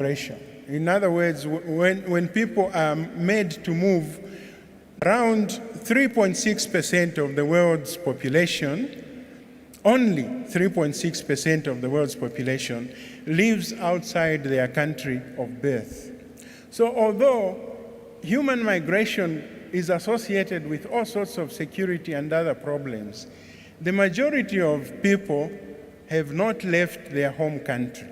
migration. In other words, when people are made to move, around 3.6% of the world's population, only 3.6% of the world's population lives outside their country of birth. So although human migration is associated with all sorts of security and other problems, the majority of people have not left their home country.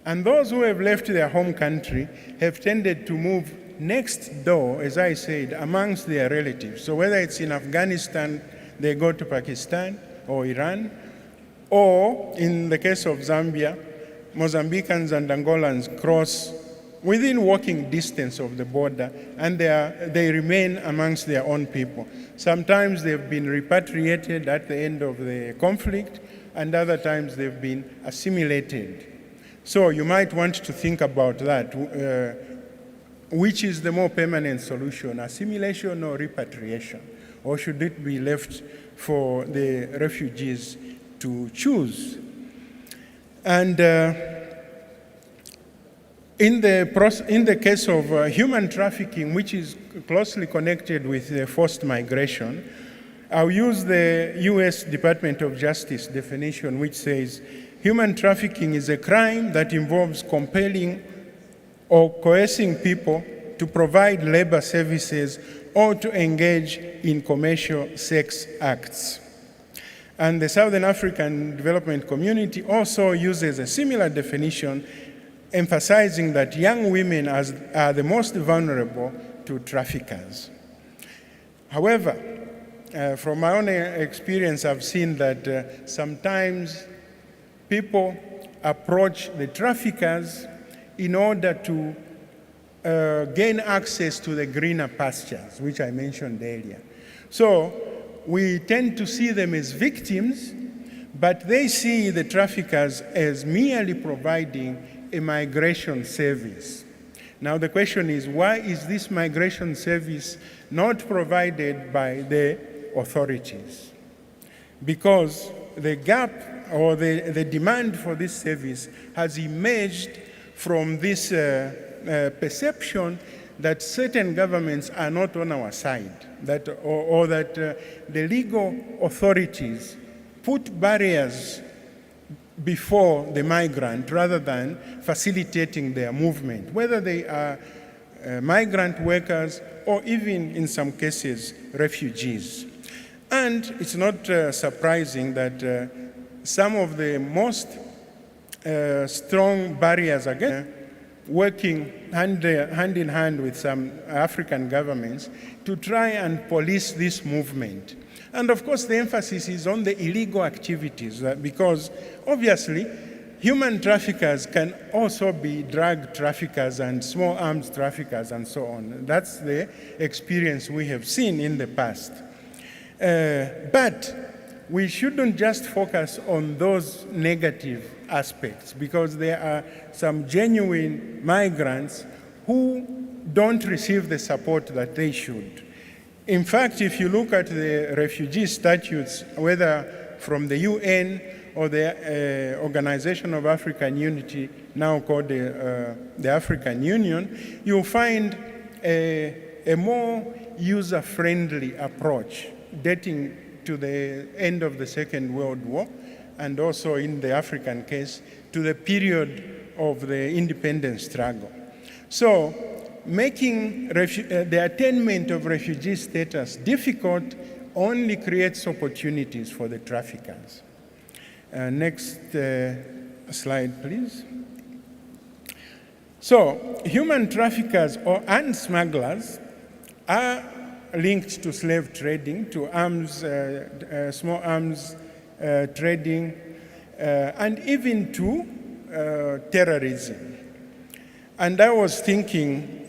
And those who have left their home country have tended to move next door, as I said, amongst their relatives. So whether it's in Afghanistan, they go to Pakistan or Iran, or in the case of Zambia, Mozambicans and Angolans cross within walking distance of the border, and they remain amongst their own people. Sometimes they've been repatriated at the end of the conflict, and other times they've been assimilated. So you might want to think about that. Which is the more permanent solution, assimilation or repatriation? Or should it be left for the refugees to choose? And in the case of human trafficking, which is closely connected with forced migration, I'll use the US Department of Justice definition, which says, human trafficking is a crime that involves compelling or coercing people to provide labor services or to engage in commercial sex acts. And the Southern African Development Community also uses a similar definition, emphasizing that young women are the most vulnerable to traffickers. However, from my own experience, I've seen that sometimes people approach the traffickers in order to gain access to the greener pastures, which I mentioned earlier. So we tend to see them as victims, but they see the traffickers as merely providing a migration service. Now the question is, why is this migration service not provided by the authorities? Because the gap or the demand for this service has emerged from this perception that certain governments are not on our side, or that the legal authorities put barriers before the migrant rather than facilitating their movement, whether they are migrant workers or even in some cases refugees. And it's not surprising that some of the most strong barriers against working hand in hand with some African governments to try and police this movement. And of course, the emphasis is on the illegal activities because obviously human traffickers can also be drug traffickers and small arms traffickers and so on. That's the experience we have seen in the past. But we shouldn't just focus on those negative aspects because there are some genuine migrants who don't receive the support that they should. In fact, if you look at the refugee statutes, whether from the UN or the Organization of African Unity, now called the African Union, you'll find a more user-friendly approach dating to the end of the Second World War, and also in the African case, to the period of the independence struggle. So, making the attainment of refugee status difficult only creates opportunities for the traffickers. Next slide, please. So, human traffickers and smugglers are linked to slave trading, to arms, small arms trading, and even to terrorism. And I was thinking,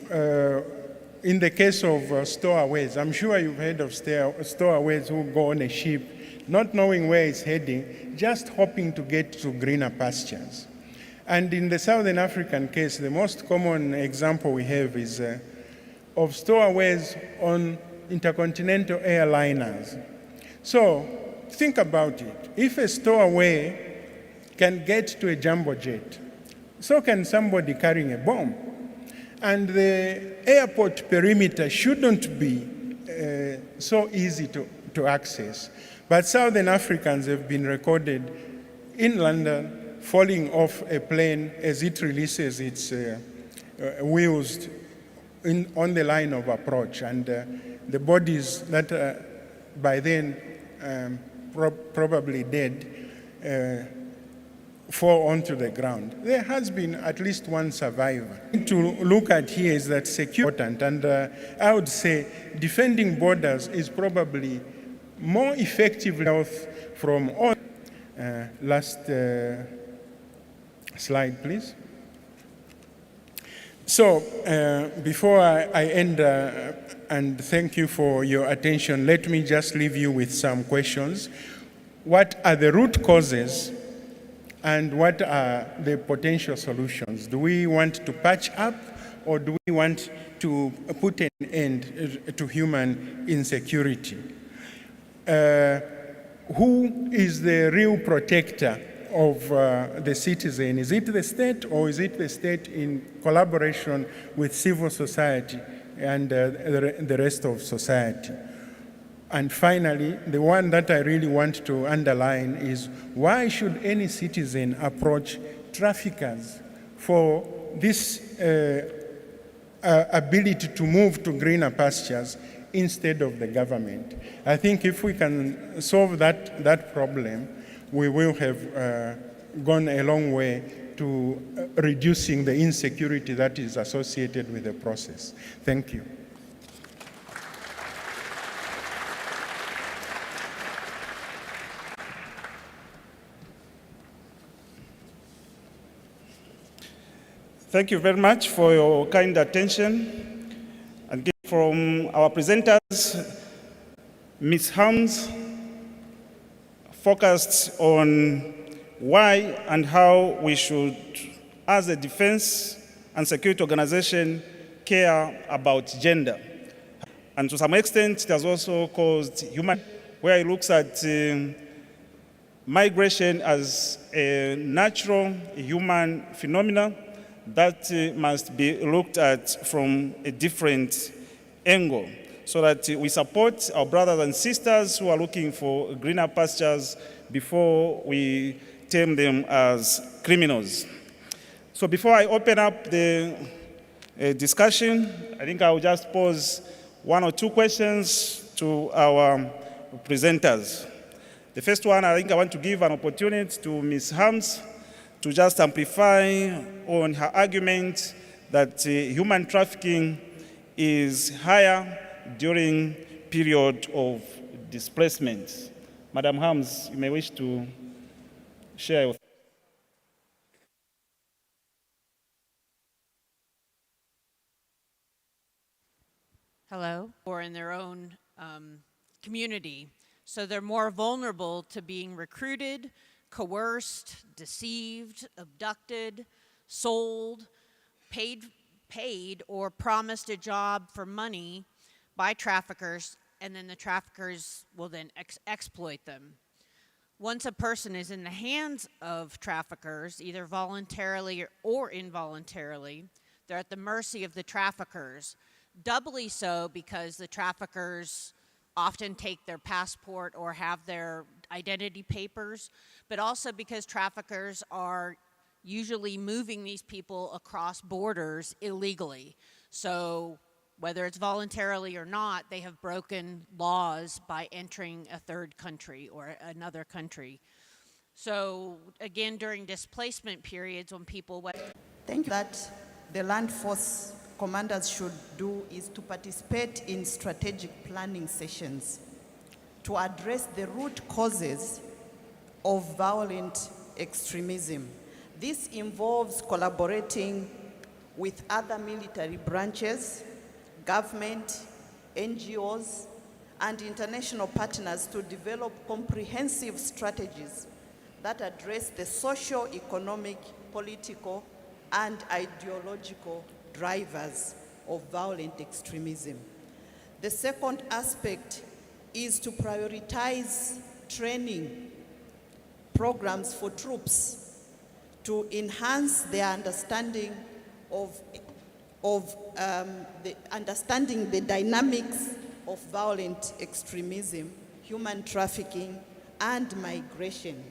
in the case of stowaways, I'm sure you've heard of stowaways who go on a ship, not knowing where it's heading, just hoping to get to greener pastures. And in the Southern African case, the most common example we have is of stowaways on intercontinental airliners. So think about it. If a stowaway can get to a jumbo jet so can somebody carrying a bomb. And the airport perimeter shouldn't be so easy to access. But Southern Africans have been recorded in London falling off a plane as it releases its wheels on the line of approach. And the bodies that are by then probably dead fall onto the ground. There has been at least one survivor. To look at here is that security, and I would say defending borders is probably more effective from all. Last slide, please. So before I end and thank you for your attention, let me just leave you with some questions. What are the root causes? And what are the potential solutions? Do we want to patch up, or do we want to put an end to human insecurity? Who is the real protector of the citizen? Is it the state, or is it the state in collaboration with civil society and the rest of society? And finally, the one that I really want to underline is, why should any citizen approach traffickers for this ability to move to greener pastures instead of the government? I think if we can solve that problem, we will have gone a long way to reducing the insecurity that is associated with the process. Thank you. Thank you very much for your kind attention. And from our presenters, Ms. Harms focused on why and how we should, as a defense and security organization, care about gender. And to some extent, it has also caused human, where it looks at migration as a natural human phenomenon that must be looked at from a different angle, so that we support our brothers and sisters who are looking for greener pastures before we term them as criminals. So before I open up the discussion, I think I will just pose one or two questions to our presenters. The first one, I think I want to give an opportunity to Ms. Harms to just amplify on her argument that human trafficking is higher during period of displacement. Madam Harms, you may wish to share your thoughts. Hello, or in their own community. So they're more vulnerable to being recruited, coerced, deceived, abducted, sold, paid or promised a job for money by traffickers, and then the traffickers will then exploit them. Once a person is in the hands of traffickers, either voluntarily or involuntarily, they're at the mercy of the traffickers. Doubly so because the traffickers often take their passport or have their identity papers, but also because traffickers are usually moving these people across borders illegally. So whether it's voluntarily or not, they have broken laws by entering a third country or another country. So again, during displacement periods when people... Thank you. That the land force commanders should do is to participate in strategic planning sessions to address the root causes of violent extremism. This involves collaborating with other military branches, government, NGOs, and international partners to develop comprehensive strategies that address the social, economic, political, and ideological drivers of violent extremism. The second aspect is to prioritize training programs for troops to enhance their understanding of understanding the dynamics of violent extremism, human trafficking, and migration.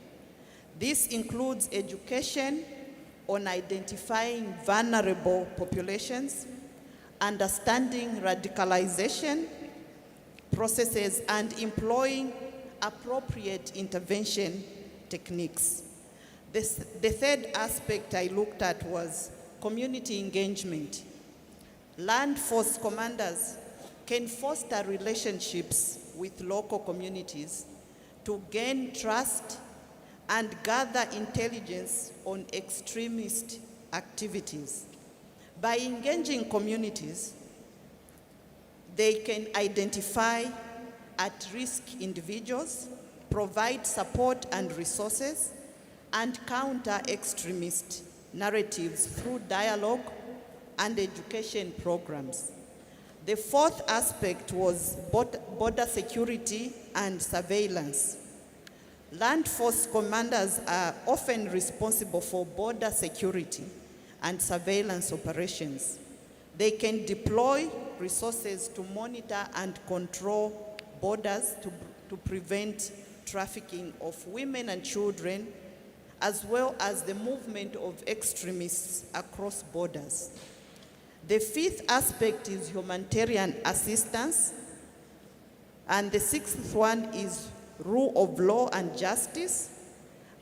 This includes education on identifying vulnerable populations, understanding radicalization processes, and employing appropriate intervention techniques. The third aspect I looked at was community engagement. Land force commanders can foster relationships with local communities to gain trust and gather intelligence on extremist activities. By engaging communities, they can identify at-risk individuals, provide support and resources, and counter extremist narratives through dialogue and education programs. The fourth aspect was border security and surveillance. Land force commanders are often responsible for border security and surveillance operations. They can deploy resources to monitor and control borders to prevent trafficking of women and children, as well as the movement of extremists across borders. The fifth aspect is humanitarian assistance, and the sixth one is rule of law and justice,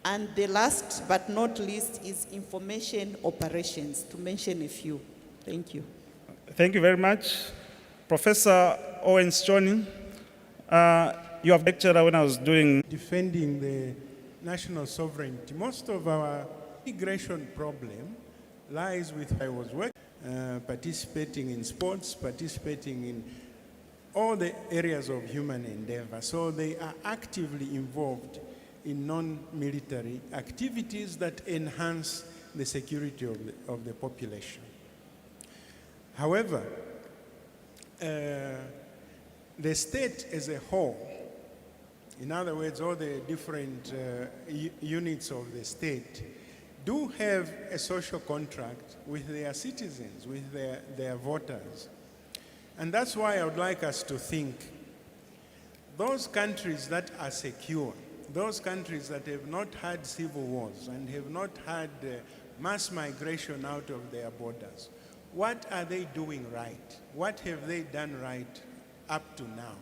and the last but not least is information operations, to mention a few. Thank you. Thank you very much. Professor Owens Johnny, you have lectured when I was doing Defending the national sovereignty. Most of our immigration problem lies with I was working, participating in sports, participating in all the areas of human endeavor. So they are actively involved in non-military activities that enhance the security of the population. However, the state as a whole, in other words, all the different units of the state, do have a social contract with their citizens, with their voters. And that's why I would like us to think, those countries that are secure, those countries that have not had civil wars and have not had mass migration out of their borders, what are they doing right? What have they done right up to now?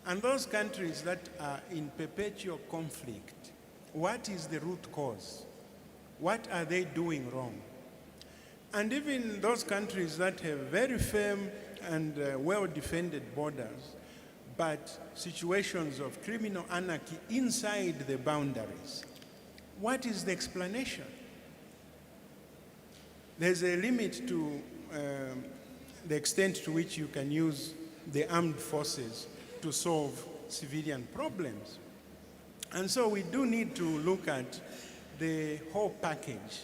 And those countries that are in perpetual conflict, what is the root cause? What are they doing wrong? And even those countries that have very firm and well-defended borders, but situations of criminal anarchy inside the boundaries, what is the explanation? There's a limit to the extent to which you can use the armed forces to solve civilian problems. And so we do need to look at the whole package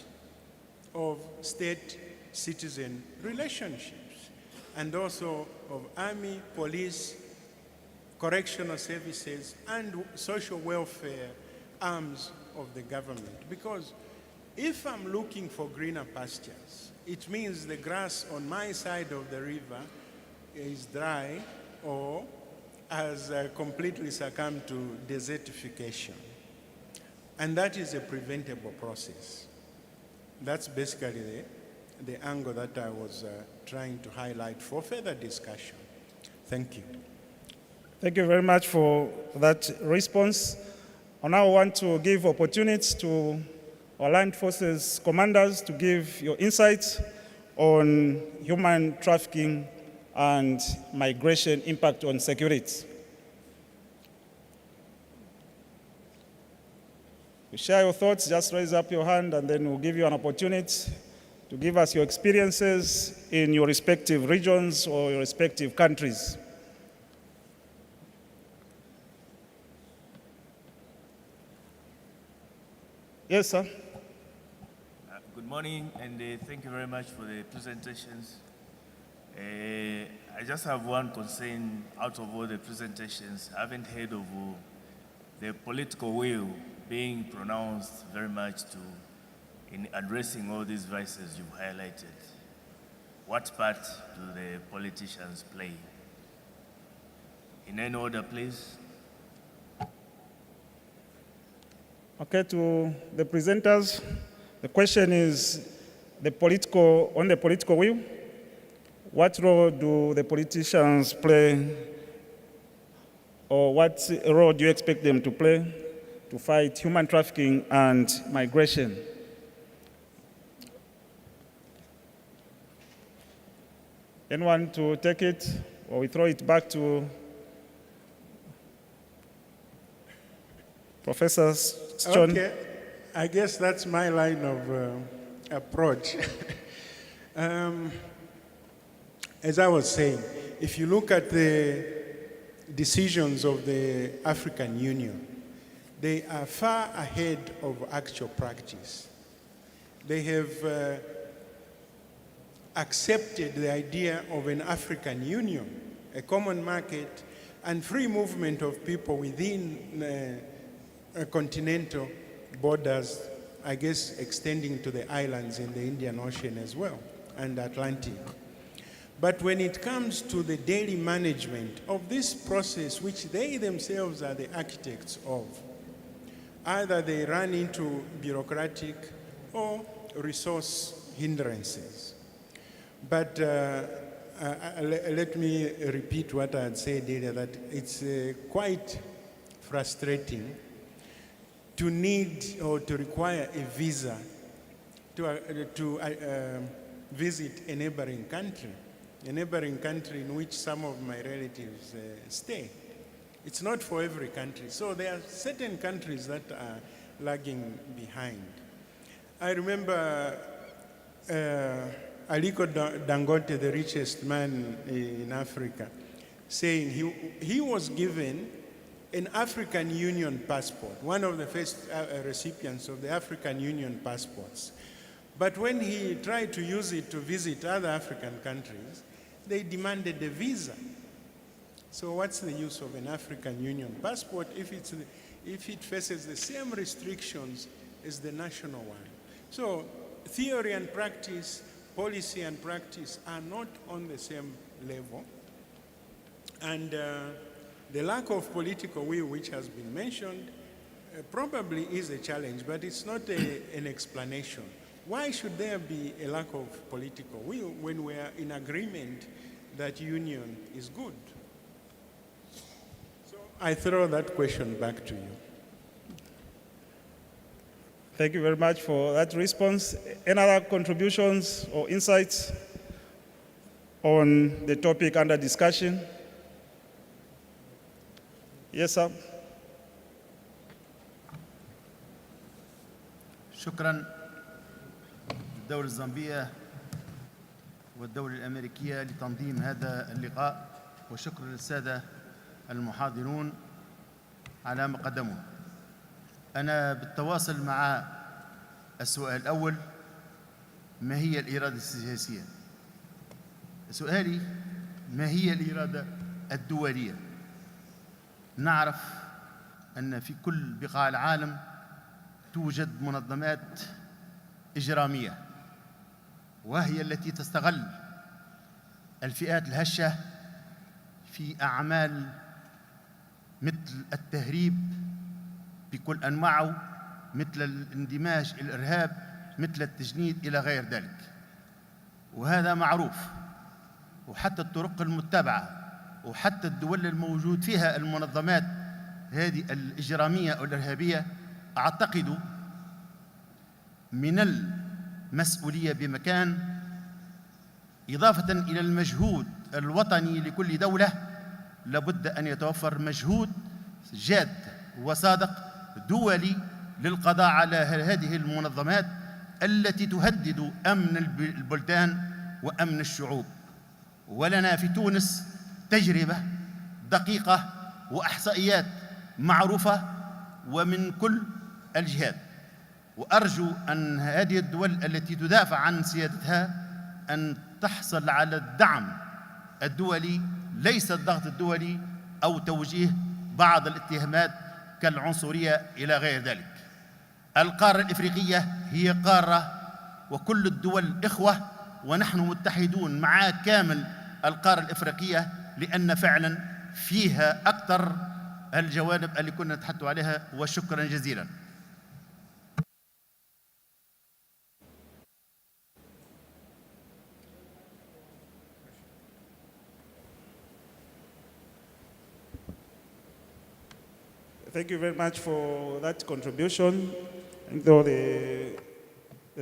of state-citizen relationships, and also of army, police, correctional services, and social welfare arms of the government. Because if I'm looking for greener pastures, it means the grass on my side of the river is dry or has completely succumbed to desertification. And that is a preventable process. That's basically the angle that I was trying to highlight for further discussion. Thank you. Thank you very much for that response. I now want to give opportunities to our land forces commanders to give your insights on human trafficking and migration impact on security. You share your thoughts, just raise up your hand, and then we'll give you an opportunity to give us your experiences in your respective regions or your respective countries. Yes, sir. Good morning, and thank you very much for the presentations. I just have one concern out of all the presentations. I haven't heard of the political will being pronounced very much to in addressing all these vices you've highlighted? What part do the politicians play? In any order, please. Okay, to the presenters, the question is on the political will. What role do the politicians play, or what role do you expect them to play to fight human trafficking and migration? Anyone to take it, or we throw it back to Professor John? Okay, I guess that's my line of approach. As I was saying, if you look at the decisions of the African Union, they are far ahead of actual practice. They have accepted the idea of an African Union, a common market, and free movement of people within continental borders, I guess extending to the islands in the Indian Ocean as well, and Atlantic. But when it comes to the daily management of this process, which they themselves are the architects of, either they run into bureaucratic or resource hindrances. But let me repeat what I had said earlier, that it's quite frustrating to need or to require a visa to visit a neighboring country in which some of my relatives stay. It's not for every country. So there are certain countries that are lagging behind. I remember Aliko Dangote, the richest man in Africa, saying he was given an African Union passport, one of the first recipients of the African Union passports. But when he tried to use it to visit other African countries, they demanded a visa. So what's the use of an African Union passport if it faces the same restrictions as the national one? So theory and practice, policy and practice are not on the same level. And the lack of political will, which has been mentioned, probably is a challenge, but it's not an explanation. Why should there be a lack of political will when we are in agreement that union is good? So I throw that question back to you. Thank you very much for that response. Any other contributions or insights on the topic under discussion? Yes, sir. شكرا الدولة الزامبية والدولة الأمريكية لتنظيم هذا اللقاء، وشكرا للسادة المحاضرون على ما قدموا. أنا بالتواصل مع السؤال الأول، ما هي الإرادة السياسية؟ سؤالي ما هي الإرادة الدولية؟ نعرف أن في كل بقاع العالم توجد منظمات إجرامية، وهي التي تستغل الفئات الهشة في أعمال مثل التهريب بكل أنواعه، مثل الاندماج الإرهاب، مثل التجنيد إلى غير ذلك. وهذا معروف، وحتى الطرق المتبعة وحتى الدول الموجود فيها المنظمات هذه الإجرامية أو الإرهابية، أعتقد من المسؤولية بمكان، إضافة إلى المجهود الوطني لكل دولة، لابد أن يتوفر مجهود جاد وصادق دولي للقضاء على هذه المنظمات التي تهدد أمن البلدان وأمن الشعوب. ولنا في تونس تجربة دقيقة وإحصائيات معروفة ومن كل الجهات، وأرجو أن هذه الدول التي تدافع عن سيادتها أن تحصل على الدعم الدولي، ليس الضغط الدولي أو توجيه بعض الاتهامات كالعنصرية إلى غير ذلك. القارة الإفريقية هي قارة وكل الدول إخوة، ونحن متحدون مع كامل القارة الإفريقية، لأن فعلا فيها أكثر الجوانب اللي كنا نتحدث عليها. وشكرا جزيلا. Thank you very much for that contribution. And though the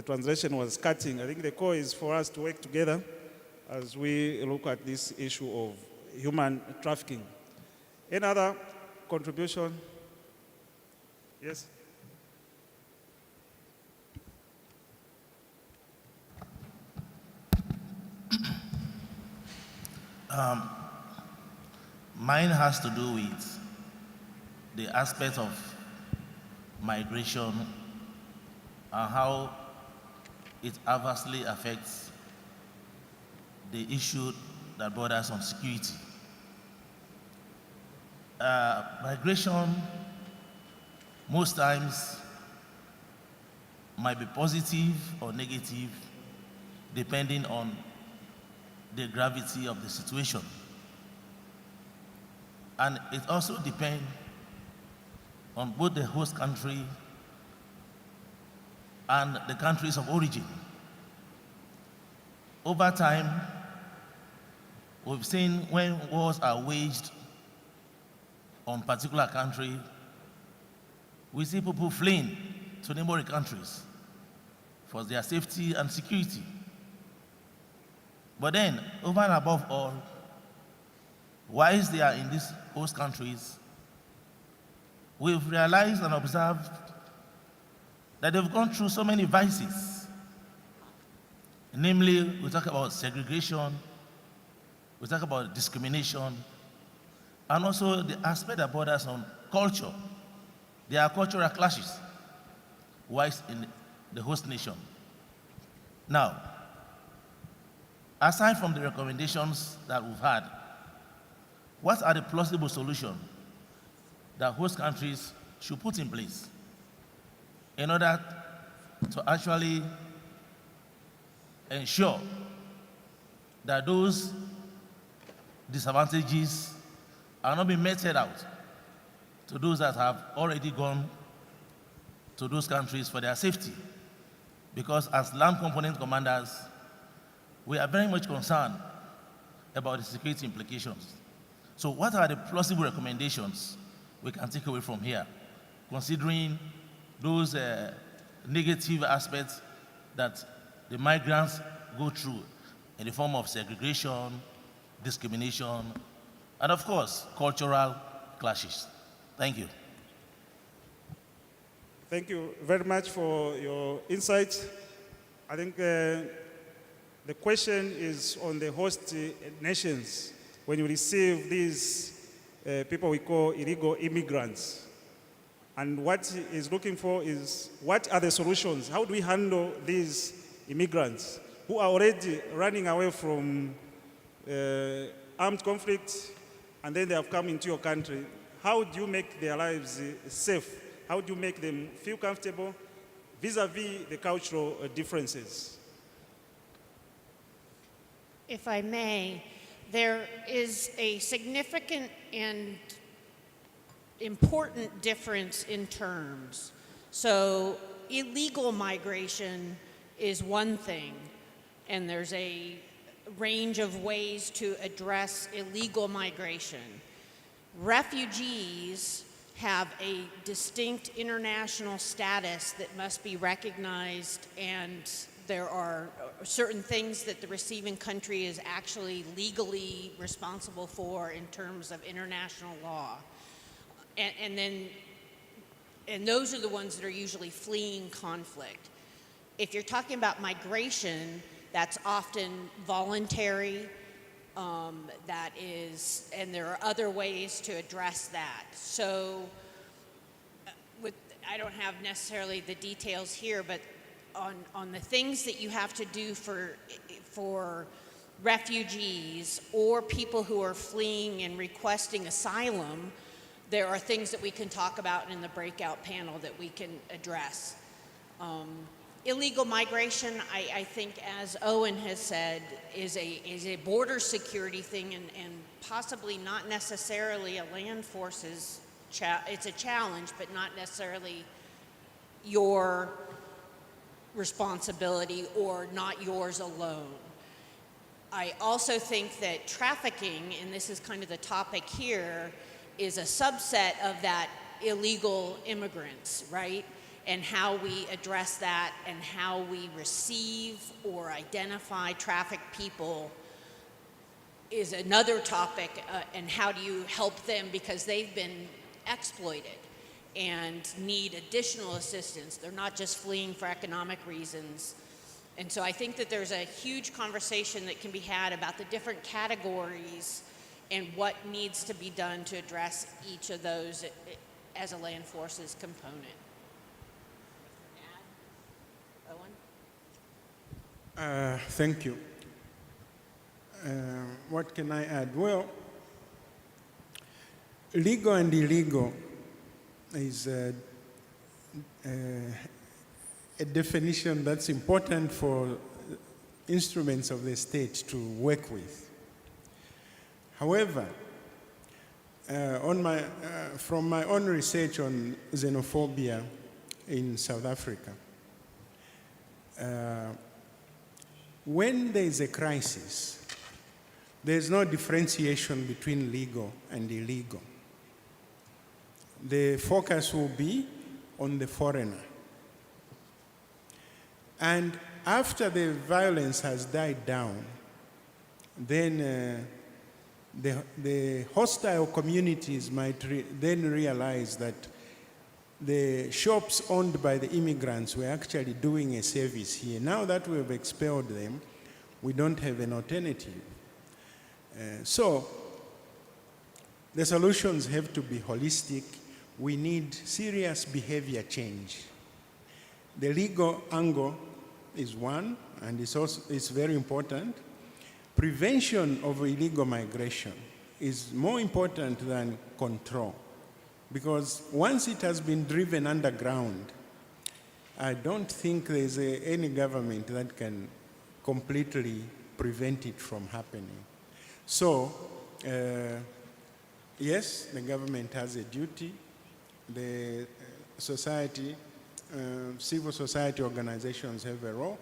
translation was cutting, I think the core is for us to work together as we look at this issue of human trafficking. Any other contribution? Yes? Mine has to do with the aspect of migration and how it adversely affects the issue that borders on security. Migration most times might be positive or negative depending on the gravity of the situation. And it also depends on both the host country and the countries of origin. Over time, we've seen when wars are waged on particular country, we see people fleeing to neighboring countries for their safety and security. But then, over and above all, whilst they are in these host countries, we've realized and observed that they've gone through so many vices. Namely, we talk about segregation, we talk about discrimination, and also the aspect that borders on culture. There are cultural clashes whilst in the host nation. Now, aside from the recommendations that we've had, what are the plausible solutions that host countries should put in place in order to actually ensure that those disadvantages are not being meted out to those that have already gone to those countries for their safety? Because as land component commanders, we are very much concerned about the security implications. So what are the plausible recommendations we can take away from here, considering those negative aspects that the migrants go through in the form of segregation, discrimination, and of course, cultural clashes? Thank you. Thank you very much for your insights. I think the question is on the host nations. When you receive these people we call illegal immigrants, and what is looking for is what are the solutions? How do we handle these immigrants who are already running away from armed conflict, and then they have come into your country? How do you make their lives safe? How do you make them feel comfortable vis-a-vis the cultural differences? If I may, there is a significant and important difference in terms. So illegal migration is one thing, and there's a range of ways to address illegal migration. Refugees have a distinct international status that must be recognized, and there are certain things that the receiving country is actually legally responsible for in terms of international law. And those are the ones that are usually fleeing conflict. If you're talking about migration, that's often voluntary, and there are other ways to address that. So I don't have necessarily the details here, but on the things that you have to do for refugees or people who are fleeing and requesting asylum, there are things that we can talk about in the breakout panel that we can address. Illegal migration, I think, as Owen has said, is a border security thing, and possibly not necessarily a land forces. It's a challenge, but not necessarily your responsibility or not yours alone. I also think that trafficking, and this is kind of the topic here, is a subset of that illegal immigrants, right? And how we address that and how we receive or identify trafficked people is another topic, and how do you help them because they've been exploited and need additional assistance. They're not just fleeing for economic reasons. And so I think that there's a huge conversation that can be had about the different categories and what needs to be done to address each of those as a land forces component. Owen? Thank you. What can I add? Well, legal and illegal is a definition that's important for instruments of the state to work with. However, from my own research on xenophobia in South Africa, when there is a crisis, there's no differentiation between legal and illegal. The focus will be on the foreigner. And after the violence has died down, then the hostile communities might then realize that the shops owned by the immigrants were actually doing a service here. Now that we've expelled them, we don't have an alternative. So the solutions have to be holistic. We need serious behavior change. The legal angle is one, and it's very important. Prevention of illegal migration is more important than control, because once it has been driven underground, I don't think there's any government that can completely prevent it from happening. So, yes, the government has a duty. The society, civil society organizations have a role,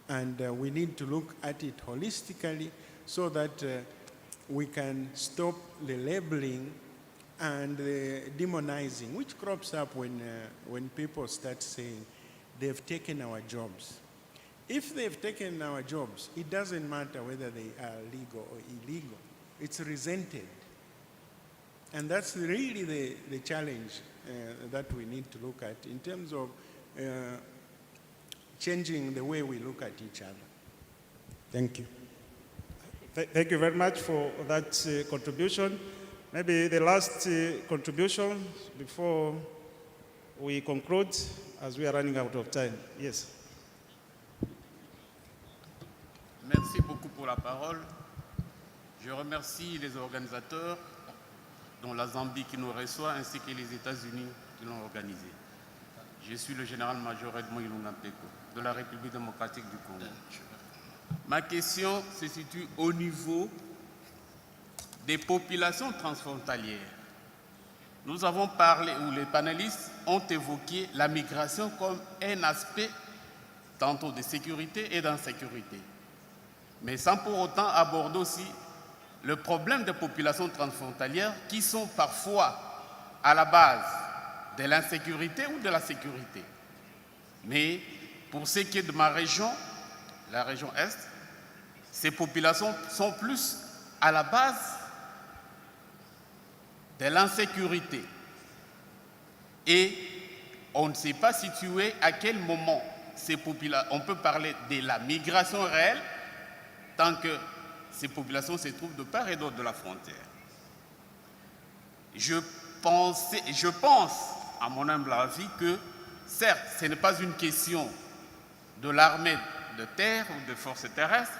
and we need to look at it holistically so that we can stop the labeling and the demonizing, which crops up when people start saying they've taken our jobs. If they've taken our jobs, it doesn't matter whether they are legal or illegal. It's resented. And that's really the challenge that we need to look at in terms of changing the way we look at each other. Thank you. Thank you very much for that contribution. Maybe the last contribution before we conclude, as we are running out of time. Yes. Merci beaucoup pour la parole. Je remercie les organisateurs, dont la Zambie qui nous reçoit, ainsi que les États-Unis qui l'ont organisé. Je suis le général-major Edmond Ilunga Mpeko, de la République démocratique du Congo. Ma question se situe au niveau des populations transfrontalières. Nous avons parlé, ou les panélistes ont évoqué la migration comme un aspect tantôt de sécurité et d'insécurité, mais sans pour autant aborder aussi le problème des populations transfrontalières qui sont parfois à la base de l'insécurité ou de la sécurité. Mais pour ce qui est de ma région, la région Est, ces populations sont plus à la base de l'insécurité. Et on ne sait pas situer à quel moment ces populations, on peut parler de la migration réelle, tant que ces populations se trouvent de part et d'autre de la frontière. Je pense, à mon humble avis, que certes, ce n'est pas une question de l'armée de terre ou de forces terrestres,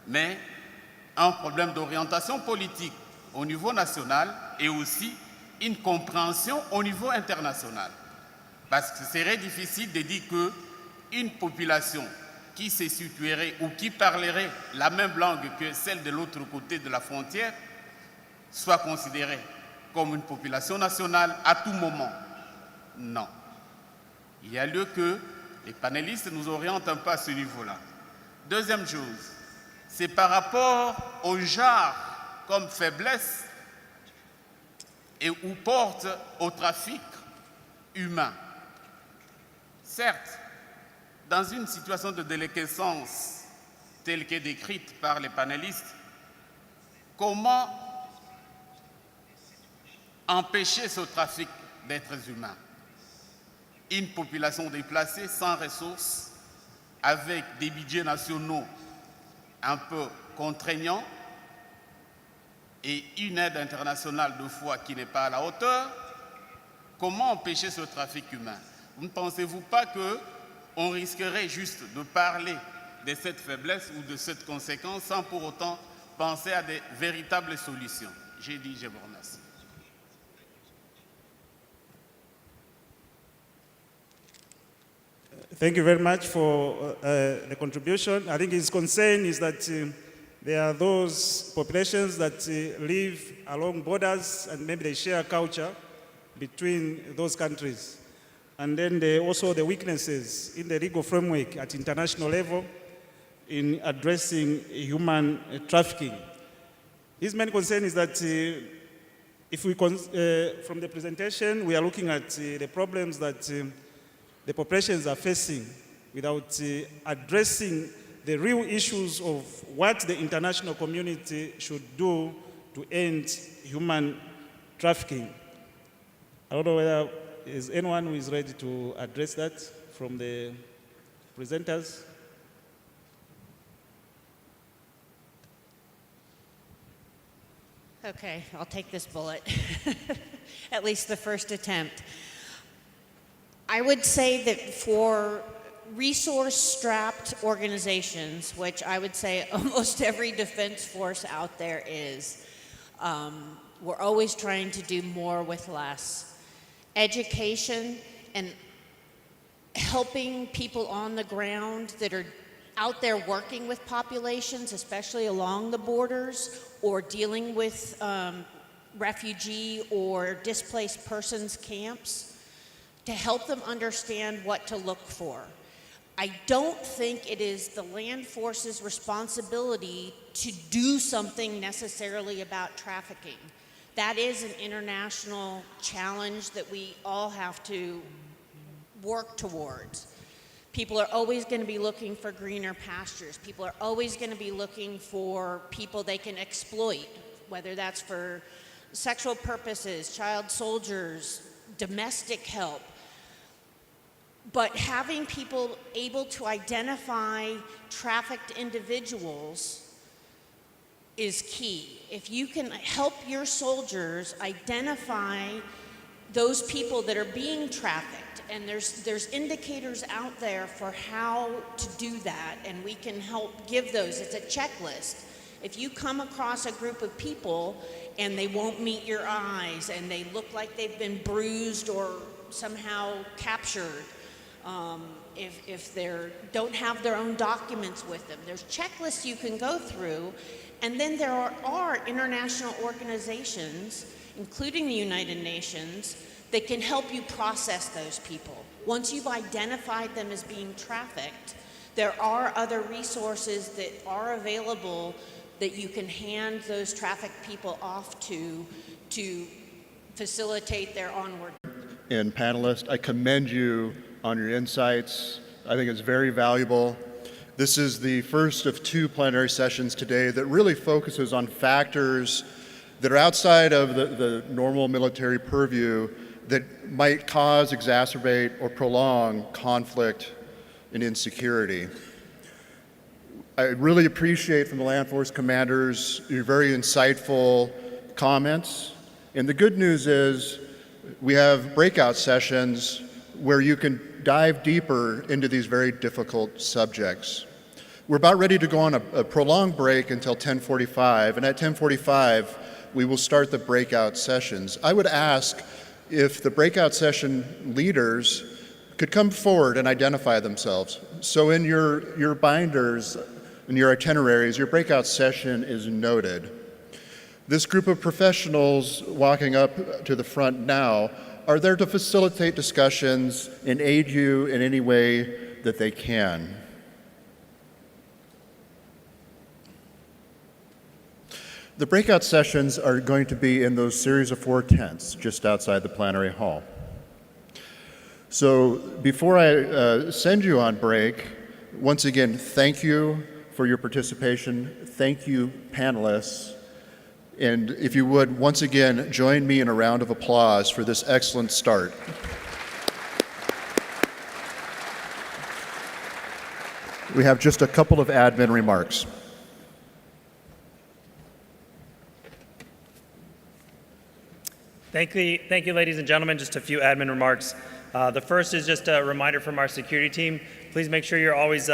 mais un problème d'orientation politique au niveau national et aussi une compréhension au niveau international. Parce que ce serait difficile de dire qu'une population qui se situerait ou qui parlerait la même langue que celle de l'autre côté de la frontière soit considérée comme une population nationale à tout moment. Non. Il y a lieu que les panélistes nous orientent un peu à ce niveau-là. Deuxième chose, c'est par rapport au genre comme faiblesse et où porte au trafic humain. Certes, dans une situation de déliquescence telle qu'est décrite par les panélistes, comment empêcher ce trafic d'êtres humains? Une population déplacée, sans ressources, avec des budgets nationaux un peu contraignants et une aide internationale de fois qui n'est pas à la hauteur, comment empêcher ce trafic humain? Ne pensez-vous pas qu'on risquerait juste de parler de cette faiblesse ou de cette conséquence sans pour autant penser à de véritables solutions? J'ai dit, je vous remercie. Thank you very much for the contribution. I think his concern is that there are those populations that live along borders and maybe they share culture between those countries. And then also the weaknesses in the legal framework at international level in addressing human trafficking. His main concern is that if we, from the presentation, we are looking at the problems that the populations are facing without addressing the real issues of what the international community should do to end human trafficking. I don't know whether is anyone who is ready to address that from the presenters. Okay, I'll take this bullet, at least the first attempt. I would say that for resource-strapped organizations, which I would say almost every defense force out there is, we're always trying to do more with less. Education and helping people on the ground that are out there working with populations, especially along the borders, or dealing with refugee or displaced persons camps, to help them understand what to look for. I don't think it is the land force's responsibility to do something necessarily about trafficking. That is an international challenge that we all have to work towards. People are always going to be looking for greener pastures. People are always going to be looking for people they can exploit, whether that's for sexual purposes, child soldiers, domestic help. But having people able to identify trafficked individuals is key. If you can help your soldiers identify those people that are being trafficked, and there's indicators out there for how to do that, and we can help give those. It's a checklist. If you come across a group of people and they won't meet your eyes and they look like they've been bruised or somehow captured, if they don't have their own documents with them, there's checklists you can go through. And then there are international organizations, including the United Nations, that can help you process those people. Once you've identified them as being trafficked, there are other resources that are available that you can hand those trafficked people off to facilitate their onward. And panelists, I commend you on your insights. I think it's very valuable. This is the first of two plenary sessions today that really focuses on factors that are outside of the normal military purview that might cause, exacerbate, or prolong conflict and insecurity. I really appreciate from the Land Force commanders your very insightful comments. And the good news is we have breakout sessions where you can dive deeper into these very difficult subjects. We're about ready to go on a prolonged break until 10:45, and at 10:45 we will start the breakout sessions. I would ask if the breakout session leaders could come forward and identify themselves. So in your binders, in your itineraries, your breakout session is noted. This group of professionals walking up to the front now are there to facilitate discussions and aid you in any way that they can. The breakout sessions are going to be in those series of 4 tents just outside the plenary hall. So before I send you on break, once again, thank you for your participation. Thank you, panelists. And if you would, once again, join me in a round of applause for this excellent start. We have just a couple of admin remarks. Thank you, ladies and gentlemen. Just a few admin remarks. The first is just a reminder from our security team. Please make sure you're always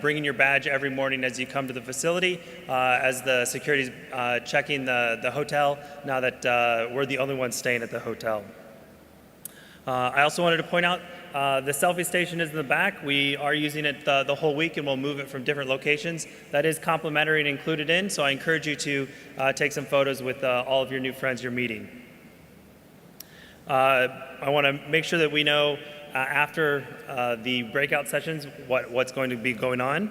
bringing your badge every morning as you come to the facility, as the security is checking the hotel, now that we're the only ones staying at the hotel. I also wanted to point out the selfie station is in the back. We are using it the whole week, and we'll move it from different locations. That is complimentary and included in, so I encourage you to take some photos with all of your new friends you're meeting. I want to make sure that we know after the breakout sessions what's going to be going on.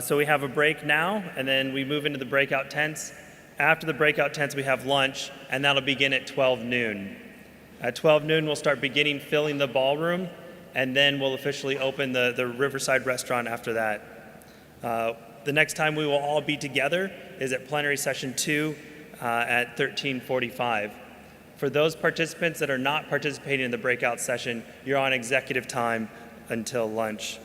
So we have a break now, and then we move into the breakout tents. After the breakout tents, we have lunch, and that'll begin at 12 noon. At 12 noon, we'll start filling the ballroom, and then we'll officially open the Riverside restaurant after that. The next time we will all be together is at plenary session 2 at 13:45. For those participants that are not participating in the breakout session, you're on executive time until lunch.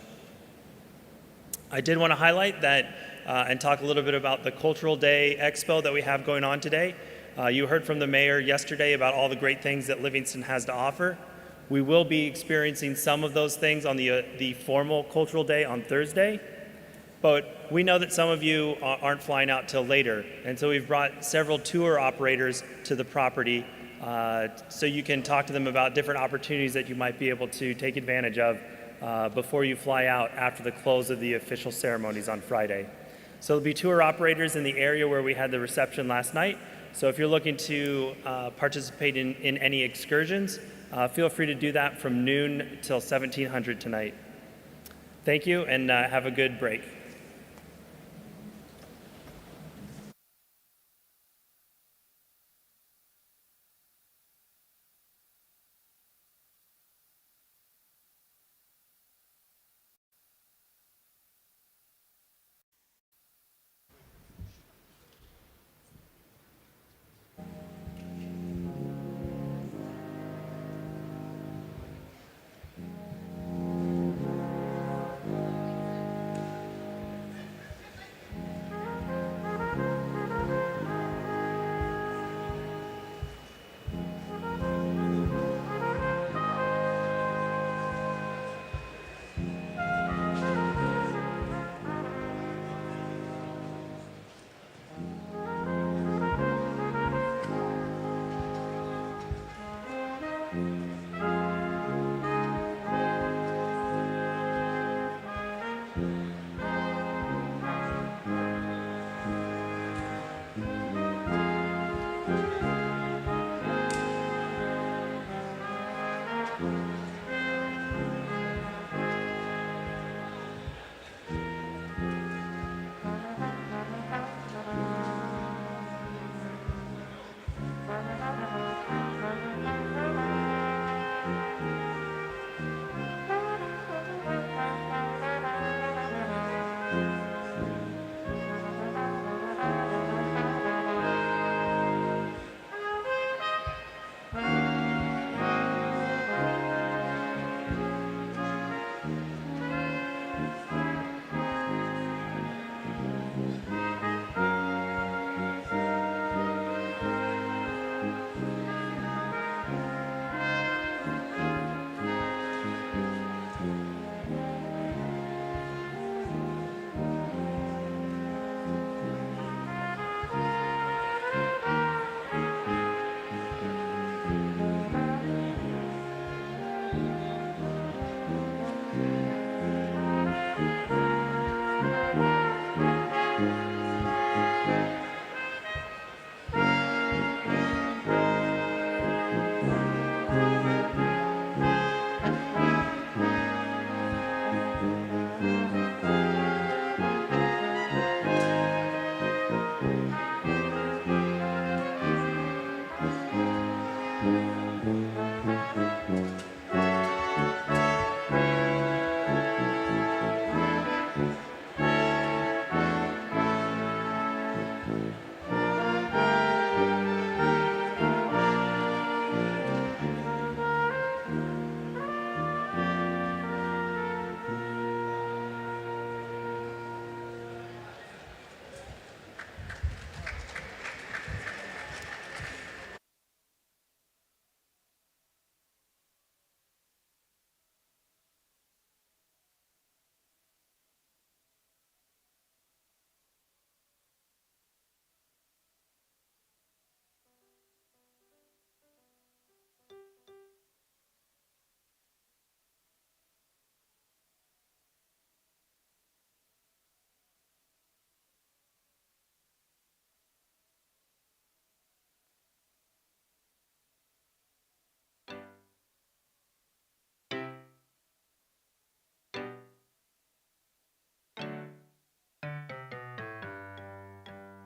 I did want to highlight that and talk a little bit about the Cultural Day Expo that we have going on today. You heard from the mayor yesterday about all the great things that Livingston has to offer. We will be experiencing some of those things on the formal Cultural Day on Thursday, but we know that some of you aren't flying out till later, and so we've brought several tour operators to the property so you can talk to them about different opportunities that you might be able to take advantage of before you fly out after the close of the official ceremonies on Friday. So there'll be tour operators in the area where we had the reception last night. So if you're looking to participate in any excursions, feel free to do that from noon till 1700 tonight. Thank you, and have a good break.